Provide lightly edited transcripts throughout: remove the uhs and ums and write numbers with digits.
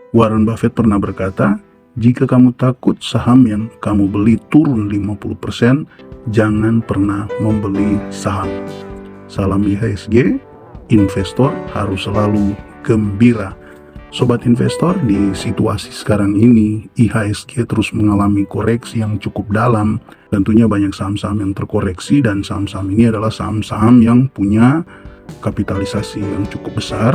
Warren Buffett pernah berkata, jika kamu takut saham yang kamu beli turun 50%, jangan pernah membeli saham. Salam IHSG, investor harus selalu gembira. Sobat investor, di situasi sekarang ini, IHSG terus mengalami koreksi yang cukup dalam. Tentunya banyak saham-saham yang terkoreksi, dan saham-saham ini adalah saham-saham yang punya kapitalisasi yang cukup besar,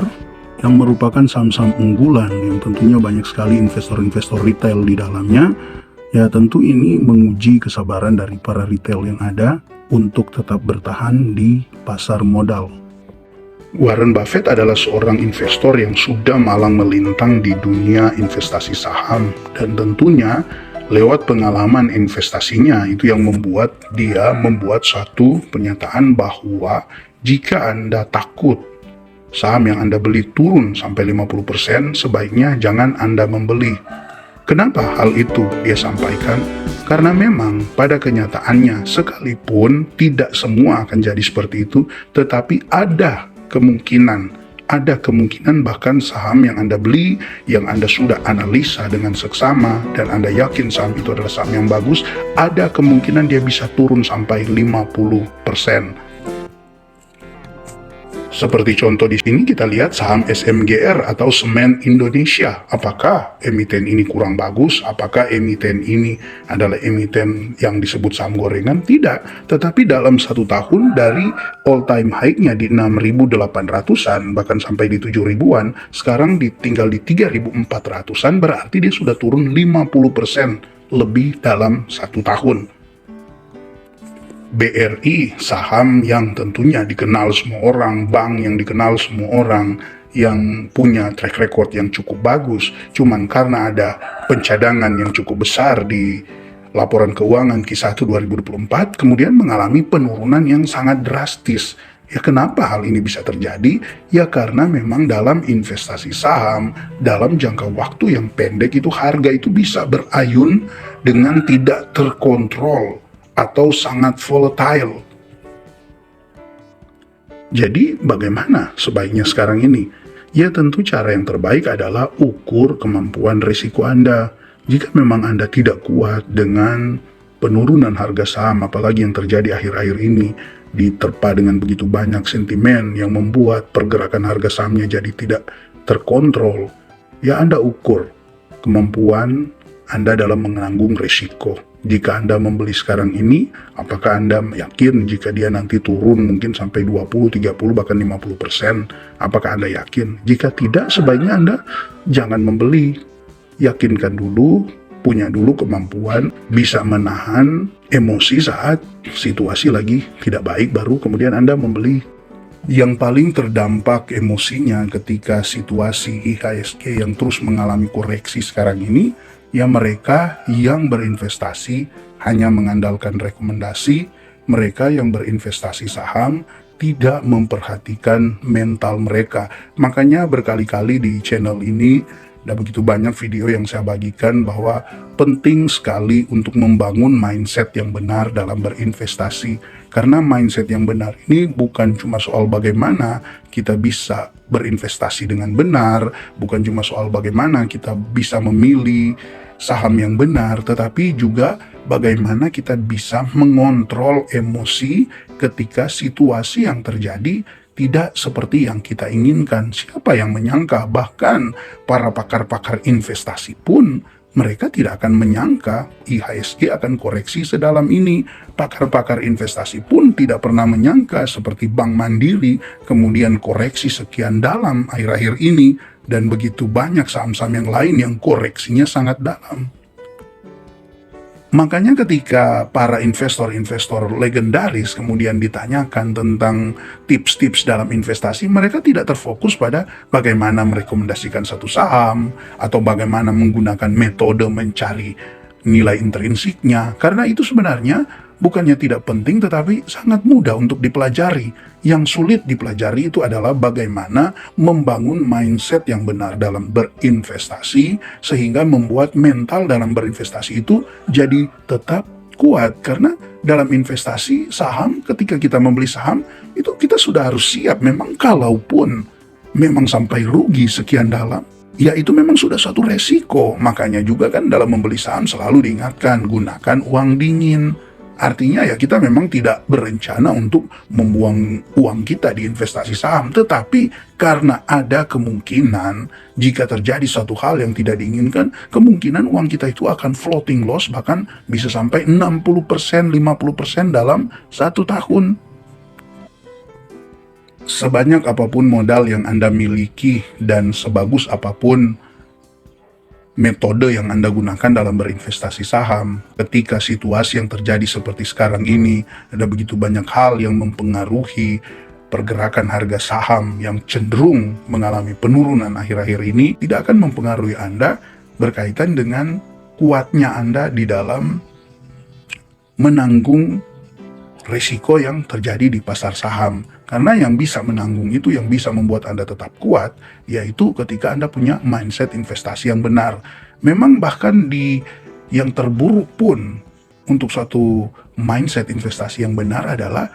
yang merupakan saham-saham unggulan yang tentunya banyak sekali investor-investor retail di dalamnya. Ya, tentu ini menguji kesabaran dari para retail yang ada untuk tetap bertahan di pasar modal. Warren Buffett adalah seorang investor yang sudah malang melintang di dunia investasi saham, dan tentunya lewat pengalaman investasinya itu yang membuat dia membuat suatu pernyataan bahwa jika Anda takut saham yang Anda beli turun sampai 50%, sebaiknya jangan Anda membeli. Kenapa hal itu dia sampaikan? Karena memang pada kenyataannya sekalipun tidak semua akan jadi seperti itu, tetapi ada kemungkinan bahkan saham yang Anda beli, yang Anda sudah analisa dengan seksama, dan Anda yakin saham itu adalah saham yang bagus, ada kemungkinan dia bisa turun sampai 50%. Seperti contoh di sini kita lihat saham SMGR atau Semen Indonesia. Apakah emiten ini kurang bagus? Apakah emiten ini adalah emiten yang disebut saham gorengan? Tidak. Tetapi dalam 1 tahun dari all time high-nya di 6.800-an bahkan sampai di 7.000-an, sekarang tinggal di 3.400-an, berarti dia sudah turun 50% lebih dalam 1 tahun. BRI, saham yang tentunya dikenal semua orang, bank yang dikenal semua orang, yang punya track record yang cukup bagus, cuman karena ada pencadangan yang cukup besar di laporan keuangan Q1 2024, kemudian mengalami penurunan yang sangat drastis. Ya, kenapa hal ini bisa terjadi? Ya karena memang dalam investasi saham, dalam jangka waktu yang pendek itu harga itu bisa berayun dengan tidak terkontrol atau sangat volatile. Jadi bagaimana sebaiknya sekarang ini? Ya tentu cara yang terbaik adalah ukur kemampuan risiko Anda. Jika memang Anda tidak kuat dengan penurunan harga saham, apalagi yang terjadi akhir-akhir ini, diterpa dengan begitu banyak sentimen yang membuat pergerakan harga sahamnya jadi tidak terkontrol, ya Anda ukur kemampuan Anda dalam menanggung risiko. Jika Anda membeli sekarang ini, apakah Anda yakin jika dia nanti turun mungkin sampai 20, 30, bahkan 50%? Apakah Anda yakin? Jika tidak, sebaiknya Anda jangan membeli. Yakinkan dulu, punya dulu kemampuan bisa menahan emosi saat situasi lagi tidak baik, baru kemudian Anda membeli. Yang paling terdampak emosinya ketika situasi IHSG yang terus mengalami koreksi sekarang ini, ya mereka yang berinvestasi hanya mengandalkan rekomendasi, mereka yang berinvestasi saham tidak memperhatikan mental mereka. Makanya berkali-kali di channel ini ada begitu banyak video yang saya bagikan bahwa penting sekali untuk membangun mindset yang benar dalam berinvestasi. Karena mindset yang benar ini bukan cuma soal bagaimana kita bisa berinvestasi dengan benar, bukan cuma soal bagaimana kita bisa memilih saham yang benar, tetapi juga bagaimana kita bisa mengontrol emosi ketika situasi yang terjadi tidak seperti yang kita inginkan. Siapa yang menyangka, bahkan para pakar-pakar investasi pun mereka tidak akan menyangka IHSG akan koreksi sedalam ini. Pakar-pakar investasi pun tidak pernah menyangka seperti Bank Mandiri kemudian koreksi sekian dalam akhir-akhir ini, dan begitu banyak saham-saham yang lain yang koreksinya sangat dalam. Makanya ketika para investor-investor legendaris kemudian ditanyakan tentang tips-tips dalam investasi, mereka tidak terfokus pada bagaimana merekomendasikan satu saham atau bagaimana menggunakan metode mencari nilai intrinsiknya, karena itu sebenarnya bukannya tidak penting tetapi sangat mudah untuk dipelajari. Yang sulit dipelajari itu adalah bagaimana membangun mindset yang benar dalam berinvestasi sehingga membuat mental dalam berinvestasi itu jadi tetap kuat. Karena dalam investasi saham, ketika kita membeli saham itu kita sudah harus siap, memang kalaupun memang sampai rugi sekian dalam, ya itu memang sudah suatu resiko. Makanya juga kan dalam membeli saham selalu diingatkan, gunakan uang dingin. Artinya ya kita memang tidak berencana untuk membuang uang kita di investasi saham. Tetapi karena ada kemungkinan jika terjadi suatu hal yang tidak diinginkan, kemungkinan uang kita itu akan floating loss, bahkan bisa sampai 60%, 50% dalam 1 tahun. Sebanyak apapun modal yang Anda miliki dan sebagus apapun metode yang Anda gunakan dalam berinvestasi saham, ketika situasi yang terjadi seperti sekarang ini, ada begitu banyak hal yang mempengaruhi pergerakan harga saham yang cenderung mengalami penurunan akhir-akhir ini, tidak akan mempengaruhi Anda berkaitan dengan kuatnya Anda di dalam menanggung risiko yang terjadi di pasar saham. Karena yang bisa menanggung itu, yang bisa membuat Anda tetap kuat, yaitu ketika Anda punya mindset investasi yang benar. Memang bahkan di yang terburuk pun, untuk suatu mindset investasi yang benar adalah,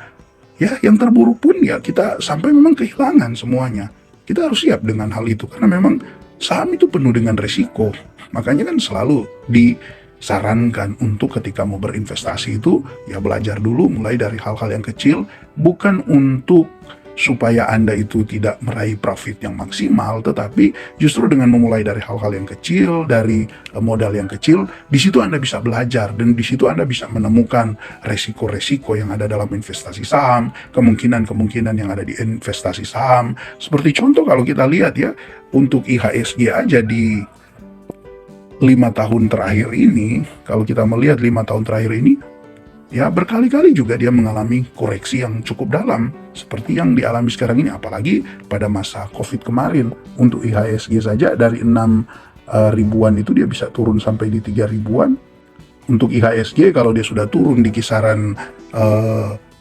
ya yang terburuk pun ya kita sampai memang kehilangan semuanya. Kita harus siap dengan hal itu, karena memang saham itu penuh dengan risiko. Makanya kan selalu disarankan untuk ketika mau berinvestasi itu ya belajar dulu mulai dari hal-hal yang kecil, bukan untuk supaya Anda itu tidak meraih profit yang maksimal, tetapi justru dengan memulai dari hal-hal yang kecil, dari modal yang kecil, di situ Anda bisa belajar dan di situ Anda bisa menemukan resiko-resiko yang ada dalam investasi saham, kemungkinan-kemungkinan yang ada di investasi saham. Seperti contoh kalau kita lihat ya, untuk IHSG aja di 5 tahun terakhir ini, kalau kita melihat 5 tahun terakhir ini, ya berkali-kali juga dia mengalami koreksi yang cukup dalam, seperti yang dialami sekarang ini, apalagi pada masa COVID kemarin. Untuk IHSG saja dari 6 ribuan itu dia bisa turun sampai di 3 ribuan. Untuk IHSG kalau dia sudah turun di kisaran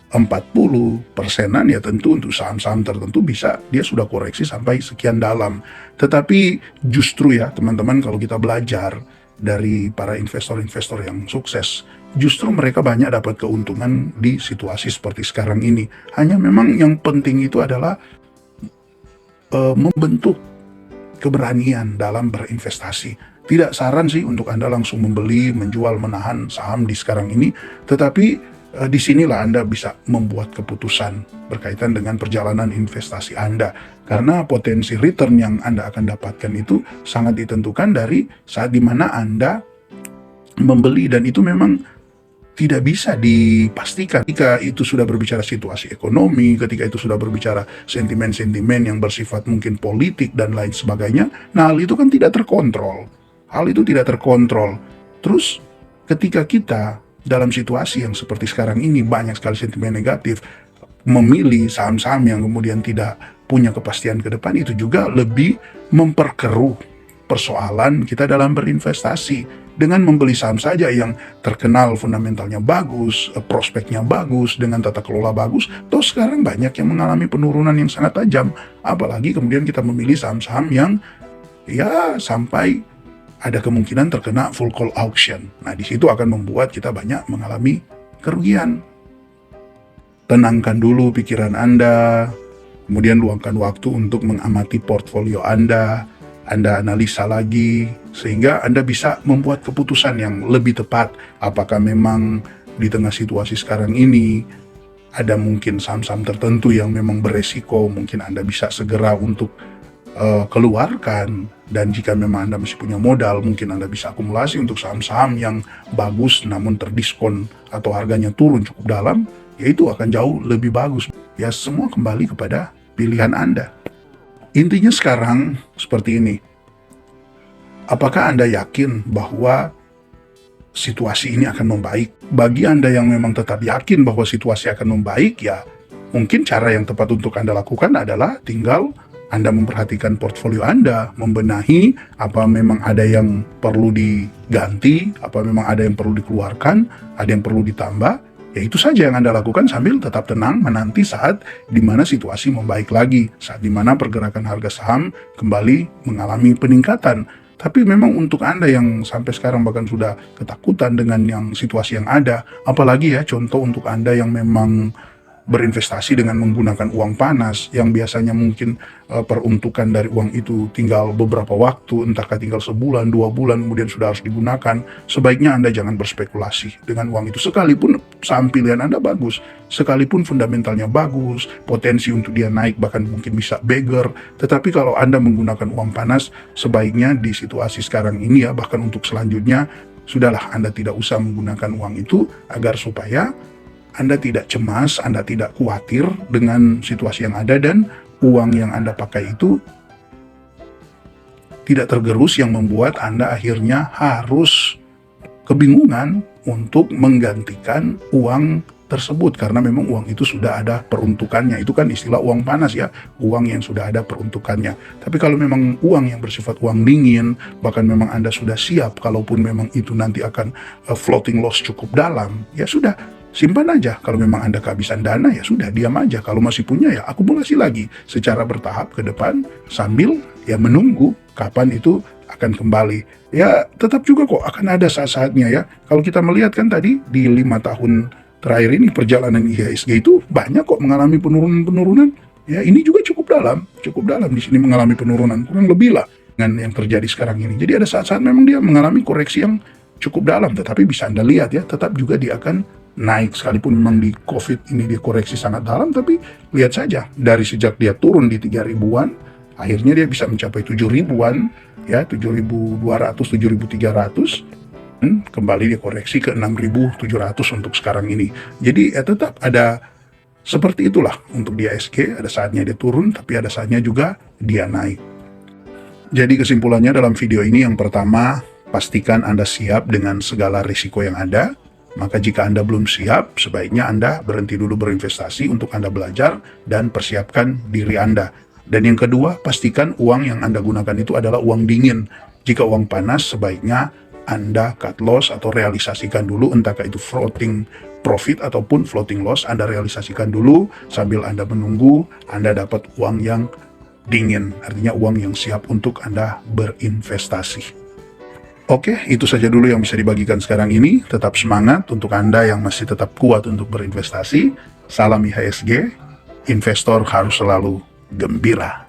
40%-an, ya tentu untuk saham-saham tertentu bisa dia sudah koreksi sampai sekian dalam. Tetapi justru ya teman-teman, kalau kita belajar dari para investor-investor yang sukses, justru mereka banyak dapat keuntungan di situasi seperti sekarang ini. Hanya memang yang penting itu adalah membentuk keberanian dalam berinvestasi. Tidak saran sih untuk Anda langsung membeli, menjual, menahan saham di sekarang ini, tetapi disinilah Anda bisa membuat keputusan berkaitan dengan perjalanan investasi Anda. Karena potensi return yang Anda akan dapatkan itu sangat ditentukan dari saat dimana Anda membeli, dan itu memang tidak bisa dipastikan. Ketika itu sudah berbicara situasi ekonomi, ketika itu sudah berbicara sentimen-sentimen yang bersifat mungkin politik dan lain sebagainya, nah hal itu kan tidak terkontrol. Hal itu tidak terkontrol. Terus ketika kita dalam situasi yang seperti sekarang ini, banyak sekali sentimen negatif, memilih saham-saham yang kemudian tidak punya kepastian ke depan, itu juga lebih memperkeruh persoalan kita dalam berinvestasi. Dengan membeli saham saja yang terkenal fundamentalnya bagus, prospeknya bagus, dengan tata kelola bagus, toh sekarang banyak yang mengalami penurunan yang sangat tajam. Apalagi kemudian kita memilih saham-saham yang ya sampai ada kemungkinan terkena full call auction. Nah, di situ akan membuat kita banyak mengalami kerugian. Tenangkan dulu pikiran Anda, kemudian luangkan waktu untuk mengamati portfolio Anda analisa lagi, sehingga Anda bisa membuat keputusan yang lebih tepat. Apakah memang di tengah situasi sekarang ini ada mungkin saham-saham tertentu yang memang beresiko, mungkin Anda bisa segera untuk keluarkan. Dan jika memang Anda masih punya modal, mungkin Anda bisa akumulasi untuk saham-saham yang bagus namun terdiskon atau harganya turun cukup dalam, yaitu akan jauh lebih bagus. Ya semua kembali kepada pilihan Anda. Intinya sekarang seperti ini. Apakah Anda yakin bahwa situasi ini akan membaik? Bagi Anda yang memang tetap yakin bahwa situasi akan membaik, ya mungkin cara yang tepat untuk Anda lakukan adalah tinggal Anda memperhatikan portfolio Anda, membenahi apa memang ada yang perlu diganti, apa memang ada yang perlu dikeluarkan, ada yang perlu ditambah. Ya itu saja yang Anda lakukan sambil tetap tenang menanti saat di mana situasi membaik lagi, saat di mana pergerakan harga saham kembali mengalami peningkatan. Tapi memang untuk Anda yang sampai sekarang bahkan sudah ketakutan dengan yang situasi yang ada, apalagi ya contoh untuk Anda yang memang berinvestasi dengan menggunakan uang panas yang biasanya mungkin peruntukan dari uang itu tinggal beberapa waktu, entahkah tinggal sebulan, 2 bulan, kemudian sudah harus digunakan, sebaiknya Anda jangan berspekulasi dengan uang itu. Sekalipun saham pilihan Anda bagus, sekalipun fundamentalnya bagus, potensi untuk dia naik bahkan mungkin bisa beggar, tetapi kalau Anda menggunakan uang panas, sebaiknya di situasi sekarang ini ya, bahkan untuk selanjutnya, sudahlah Anda tidak usah menggunakan uang itu agar supaya Anda tidak cemas, Anda tidak khawatir dengan situasi yang ada, dan uang yang Anda pakai itu tidak tergerus yang membuat Anda akhirnya harus kebingungan untuk menggantikan uang tersebut, karena memang uang itu sudah ada peruntukannya. Itu kan istilah uang panas ya, uang yang sudah ada peruntukannya. Tapi kalau memang uang yang bersifat uang dingin, bahkan memang Anda sudah siap kalaupun memang itu nanti akan floating loss cukup dalam, ya sudah, simpan aja. Kalau memang Anda kehabisan dana, ya sudah, diam aja. Kalau masih punya, ya akumulasi lagi secara bertahap ke depan sambil ya menunggu kapan itu akan kembali. Ya tetap juga kok akan ada saat-saatnya ya. Kalau kita melihat kan tadi di 5 tahun terakhir ini perjalanan IHSG itu banyak kok mengalami penurunan-penurunan. Ya ini juga cukup dalam di sini mengalami penurunan kurang lebih lah dengan yang terjadi sekarang ini. Jadi ada saat-saat memang dia mengalami koreksi yang cukup dalam, tetapi bisa Anda lihat ya, tetap juga dia akan naik. Sekalipun memang di COVID ini dia koreksi sangat dalam, tapi lihat saja dari sejak dia turun di 3 ribuan, akhirnya dia bisa mencapai 7 ribuan, ya 7.200, 7.300, kembali dia koreksi ke 6.700 untuk sekarang ini. Jadi ya tetap ada seperti itulah untuk di IHSG, ada saatnya dia turun, tapi ada saatnya juga dia naik. Jadi kesimpulannya dalam video ini, yang pertama, pastikan Anda siap dengan segala risiko yang ada. Maka jika Anda belum siap, sebaiknya Anda berhenti dulu berinvestasi untuk Anda belajar dan persiapkan diri Anda. Dan yang kedua, pastikan uang yang Anda gunakan itu adalah uang dingin. Jika uang panas, sebaiknya Anda cut loss atau realisasikan dulu, entahkah itu floating profit ataupun floating loss, Anda realisasikan dulu sambil Anda menunggu Anda dapat uang yang dingin, artinya uang yang siap untuk Anda berinvestasi. Oke, itu saja dulu yang bisa dibagikan sekarang ini. Tetap semangat untuk Anda yang masih tetap kuat untuk berinvestasi. Salam IHSG, investor harus selalu gembira.